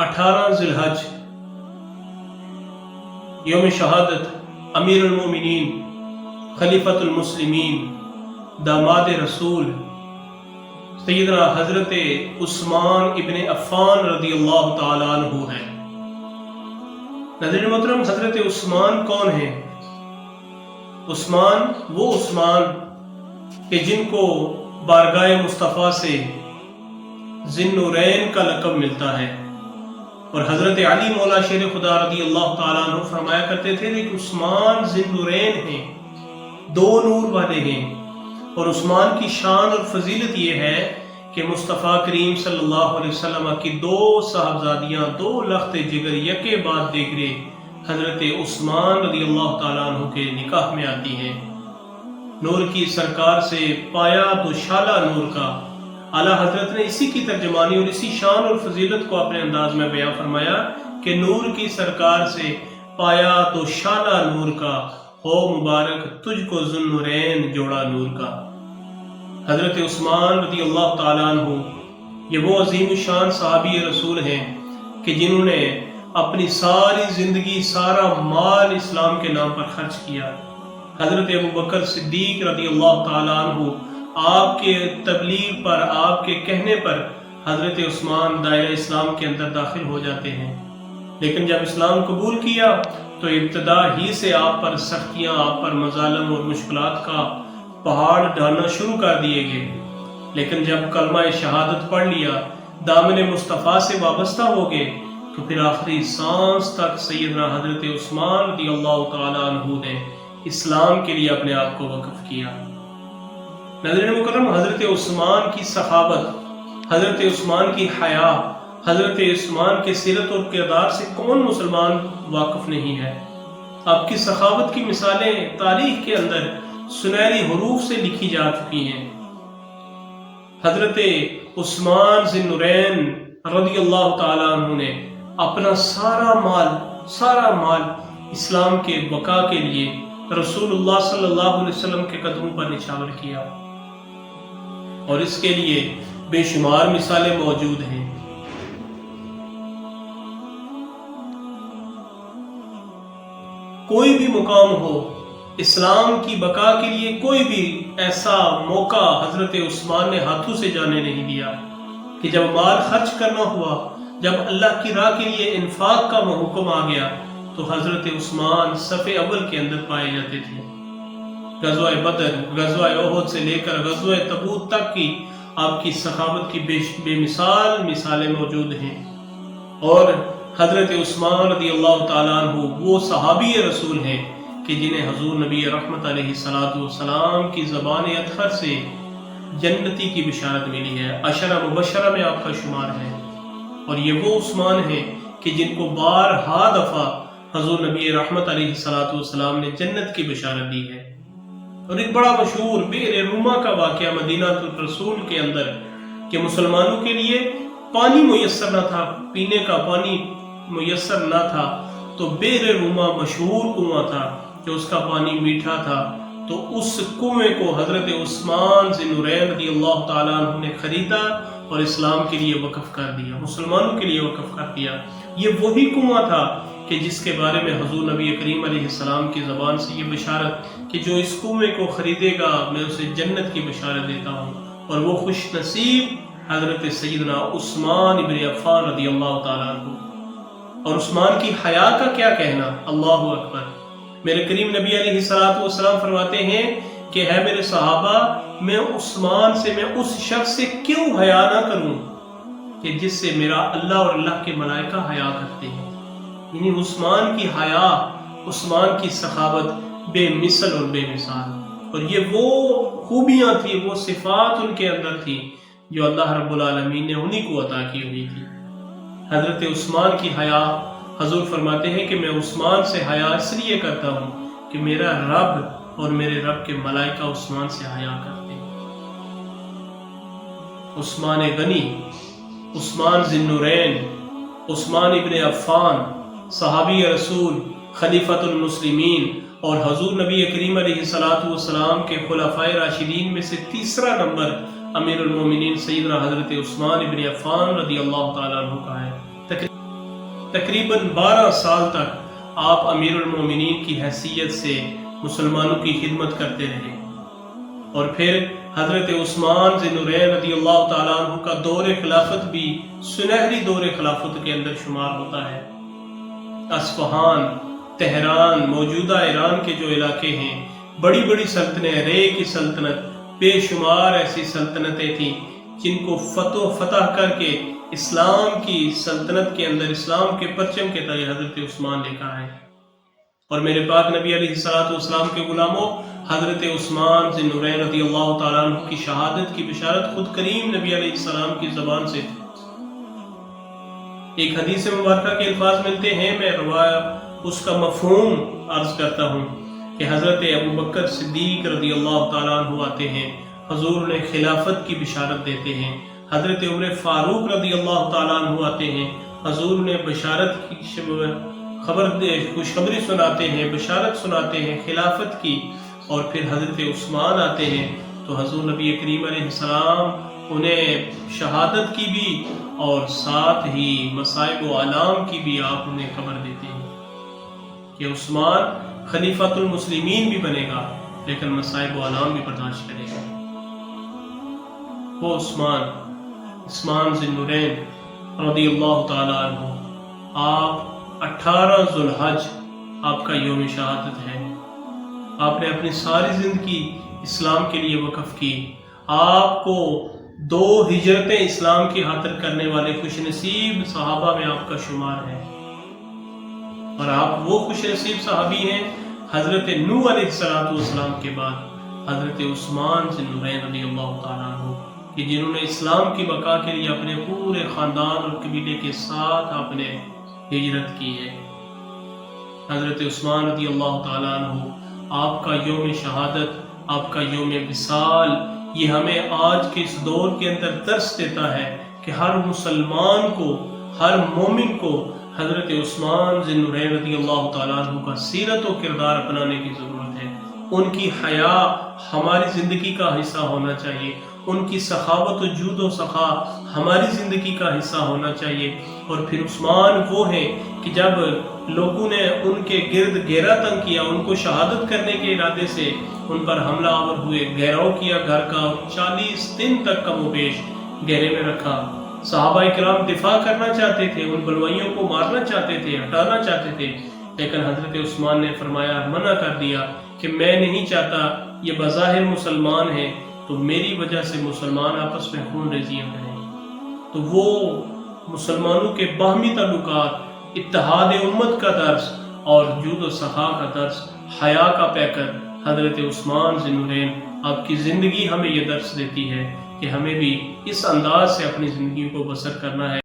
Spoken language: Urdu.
18 ذوالحج یوم شہادت امیر المومنین خلیفۃ المسلمین داماد رسول سیدنا حضرت عثمان ابن عفان رضی اللہ تعالیٰ عنہ ہے۔ ناظرین محترم، حضرت عثمان کون ہیں؟ عثمان وہ عثمان کہ جن کو بارگاہ مصطفیٰ سے ذی النورین کا لقب ملتا ہے، اور حضرت علی مولا شیر خدا رضی اللہ تعالیٰ عنہ فرمایا کرتے تھے کہ عثمان ذی النورین ہیں، دو نور والے ہیں۔ اور عثمان کی شان اور فضیلت یہ ہے کہ مصطفیٰ کریم صلی اللہ علیہ وسلم کی دو صاحبزادیاں، دو لخت جگر یکے بعد دیگرے حضرت عثمان رضی اللہ تعالیٰ عنہ کے نکاح میں آتی ہیں۔ نور کی سرکار سے پایا دوشالہ نور کا، اعلیٰ حضرت نے اسی کی ترجمانی اور اسی شان اور فضیلت کو اپنے انداز میں بیان فرمایا کہ نور کی سرکار سے پایا دوشالہ نور کا، ہو مبارک تجھ کو ذی النورین جوڑا نور کا۔ حضرت عثمان رضی اللہ تعالیٰ عنہ یہ وہ عظیم شان صحابی رسول ہیں کہ جنہوں نے اپنی ساری زندگی، سارا مال اسلام کے نام پر خرچ کیا۔ حضرت ابوبکر صدیق رضی اللہ تعالیٰ عنہ آپ کے تبلیغ پر، آپ کے کہنے پر حضرت عثمان دائرہ اسلام کے اندر داخل ہو جاتے ہیں، لیکن جب اسلام قبول کیا تو ابتدا ہی سے آپ پر سختیاں، آپ پر مظالم اور مشکلات کا پہاڑ ڈھانا شروع کر دیے گئے، لیکن جب کلمہ شہادت پڑھ لیا، دامن مصطفیٰ سے وابستہ ہو گئے، تو پھر آخری سانس تک سیدنا حضرت عثمان رضی اللہ تعالیٰ عنہ نے اسلام کے لیے اپنے آپ کو وقف کیا۔ ناظرین مکرم، حضرت عثمان کی سخاوت، حضرت عثمان کی حیا، حضرت عثمان کے سیرت اور کردار سے کون مسلمان واقف نہیں ہے؟ آپ کی سخاوت کی مثالیں تاریخ کے اندر سنہری حروف سے لکھی جا چکی ہیں۔ حضرت عثمان ذی النورین رضی اللہ تعالیٰ عنہ نے اپنا سارا مال اسلام کے بقا کے لیے رسول اللہ صلی اللہ علیہ وسلم کے قدموں پر نچھاور کیا، اور اس کے لیے بے شمار مثالیں موجود ہیں۔ کوئی بھی مقام ہو، اسلام کی بقا کے لیے کوئی بھی ایسا موقع حضرت عثمان نے ہاتھوں سے جانے نہیں دیا کہ جب مال خرچ کرنا ہوا، جب اللہ کی راہ کے لیے انفاق کا حکم آ گیا، تو حضرت عثمان صف اول کے اندر پائے جاتے تھے۔ غزوہ بدر، غزوہ احد سے لے کر غزوہ تبوک تک کی آپ کی سخاوت کی بے مثال مثالیں موجود ہیں۔ اور حضرت عثمان رضی اللہ تعالیٰ عنہ وہ صحابی رسول ہیں کہ جنہیں حضور نبی رحمت علیہ السلام کی زبان اطہر سے جنتی کی بشارت ملی ہے، عشرہ مبشرہ میں آپ کا شمار ہے۔ اور یہ وہ عثمان ہیں کہ جن کو بارہا دفعہ حضور نبی رحمت علیہ السلام نے جنت کی بشارت دی ہے۔ اور ایک بڑا مشہور بئر روما کا واقعہ مدینہ الرسول کے اندر کہ مسلمانوں کے لیے پانی میسر نہ تھا، پینے کا پانی میسر نہ تھا، تو بئر روما مشہور کنواں تھا کہ اس کا پانی میٹھا تھا، تو اس کنویں کو حضرت عثمان ذی النورین رضی اللہ تعالیٰ عنہ نے خریدا اور اسلام کے لیے وقف کر دیا، مسلمانوں کے لیے وقف کر دیا۔ یہ وہی کنواں تھا کہ جس کے بارے میں حضور نبی کریم علیہ السلام کی زبان سے یہ بشارت کہ جو اس کنویں کو خریدے گا میں اسے جنت کی بشارت دیتا ہوں، اور وہ خوش نصیب حضرت سیدنا عثمان ابن عفان رضی اللہ تعالیٰ عنہ۔ اور عثمان کی حیا کا کیا کہنا، اللہ اکبر۔ میرے کریم نبی علیہ السلام فرماتے ہیں کہ ہے میرے صحابہ، میں عثمان سے، میں اس شخص سے کیوں حیا نہ کروں کہ جس سے میرا اللہ اور اللہ کے ملائکہ حیا کرتے ہیں۔ یعنی عثمان کی حیا، عثمان کی سخاوت بے مثل اور بے مثال، اور یہ وہ خوبیاں تھیں، وہ صفات ان کے اندر تھی جو اللہ رب العالمین نے انہی کو عطا کی ہوئی تھی۔ حضرت عثمان کی حیا، حضور فرماتے ہیں کہ میں عثمان سے حیا اس لیے کرتا ہوں کہ میرا رب اور میرے رب کے ملائکہ عثمان سے حیا کرتے ہیں۔ عثمان غنی، عثمان ذی النورین، عثمان ابن عفان، صحابی رسول، خلیفۃ المسلمین، اور حضور نبی کریم علیہ السلام کے خلفائے راشدین میں سے تیسرا نمبر امیر المومنین سیدنا حضرت عثمان ابن عفان رضی اللہ تعالیٰ عنہ کا ہے۔ تقریباً 12 سال تک آپ امیر المومنین کی حیثیت سے مسلمانوں کی خدمت کرتے رہے، اور پھر حضرت عثمان ذی النورین رضی اللہ تعالیٰ عنہ کا دور خلافت بھی سنہری دور خلافت کے اندر شمار ہوتا ہے۔ اصفہان، تہران، موجودہ ایران کے جو علاقے ہیں، بڑی بڑی سلطنتیں، رے کی سلطنت، بے شمار ایسی سلطنتیں تھیں جن کو فتح کر کے اسلام کی سلطنت کے اندر اسلام کے پرچم کے تلے حضرت عثمان لے کر آئے۔ اور میرے پاک نبی علیہ السلام کے غلاموں، حضرت عثمان ذی النورین رضی اللہ تعالیٰ عنہ کی شہادت کی بشارت خود کریم نبی علیہ السلام کی زبان سے تھی۔ ایک حدیث مبارکہ کے الفاظ ملتے ہیں، میں اس کا مفہوم عرض کرتا ہوں کہ حضرت ابوبکر صدیق رضی اللہ تعالیٰ عنہ آتے ہیں، حضور نے خلافت کی بشارت دیتے ہیں۔ حضرت عمر فاروق رضی اللہ تعالیٰ عنہ آتے ہیں، حضور نے بشارت کی خوشخبری سناتے ہیں، بشارت سناتے ہیں خلافت کی۔ اور پھر حضرت عثمان آتے ہیں تو حضور نبی کریم علیہ السلام انہیں شہادت کی بھی اور ساتھ ہی مصائب و آلام کی بھی آپ انہیں خبر دیتے ہیں کہ عثمان خلیفۃ المسلمین بھی بنے گا لیکن مصائب و آلام بھی برداشت کرے گا۔ وہ عثمان ذی النورین رضی اللہ تعالیٰ عنہ، آپ 18 ذو الحج آپ کا یوم شہادت ہے۔ آپ نے اپنی ساری زندگی اسلام کے لیے وقف کی۔ آپ کو 2 ہجرتیں اسلام کی خاطر کرنے والے خوش نصیب صحابہ میں آپ کا شمار ہے، اور آپ وہ خوش نصیب صحابی ہیں حضرت نوح علیہ السلام کے بعد حضرت عثمان ذی النورین رضی اللہ تعالیٰ عنہ، کہ جنہوں نے اسلام کی بقا کے لیے اپنے پورے خاندان اور قبیلے کے ساتھ آپ نے ہجرت کی ہے۔ حضرت عثمان رضی اللہ تعالیٰ عنہ، آپ کا یوم شہادت، آپ کا یوم وصال، یہ ہمیں آج کے اس دور کے اندر درس دیتا ہے کہ ہر مسلمان کو، ہر مومن کو حضرت عثمان ذی النورین رضی اللہ تعالیٰ عنہ کا سیرت و کردار اپنانے کی ضرورت ہے۔ ان کی حیا ہماری زندگی کا حصہ ہونا چاہیے، ان کی سخاوت و جود و سخا ہماری زندگی کا حصہ ہونا چاہیے۔ اور پھر عثمان وہ ہیں کہ جب لوگوں نے ان کے گرد گھیرا تنگ کیا، ان کو شہادت کرنے کے ارادے سے ان پر حملہ آور ہوئے، گھیراؤ کیا گھر کا، 40 دن تک کم و بیش گھیرے میں رکھا۔ صحابہ کرام دفاع کرنا چاہتے تھے، ان بلوائیوں کو مارنا چاہتے تھے، ہٹانا چاہتے تھے، لیکن حضرت عثمان نے فرمایا، منع کر دیا کہ میں نہیں چاہتا، یہ بظاہر مسلمان ہیں تو میری وجہ سے مسلمان آپس میں خون ریزیاں کریں۔ تو وہ مسلمانوں کے باہمی تعلقات، اتحاد امت کا درس اور جود و سخا کا درس، حیا کا پیکر حضرت عثمان ذی النورین، آپ کی زندگی ہمیں یہ درس دیتی ہے کہ ہمیں بھی اس انداز سے اپنی زندگی کو بسر کرنا ہے۔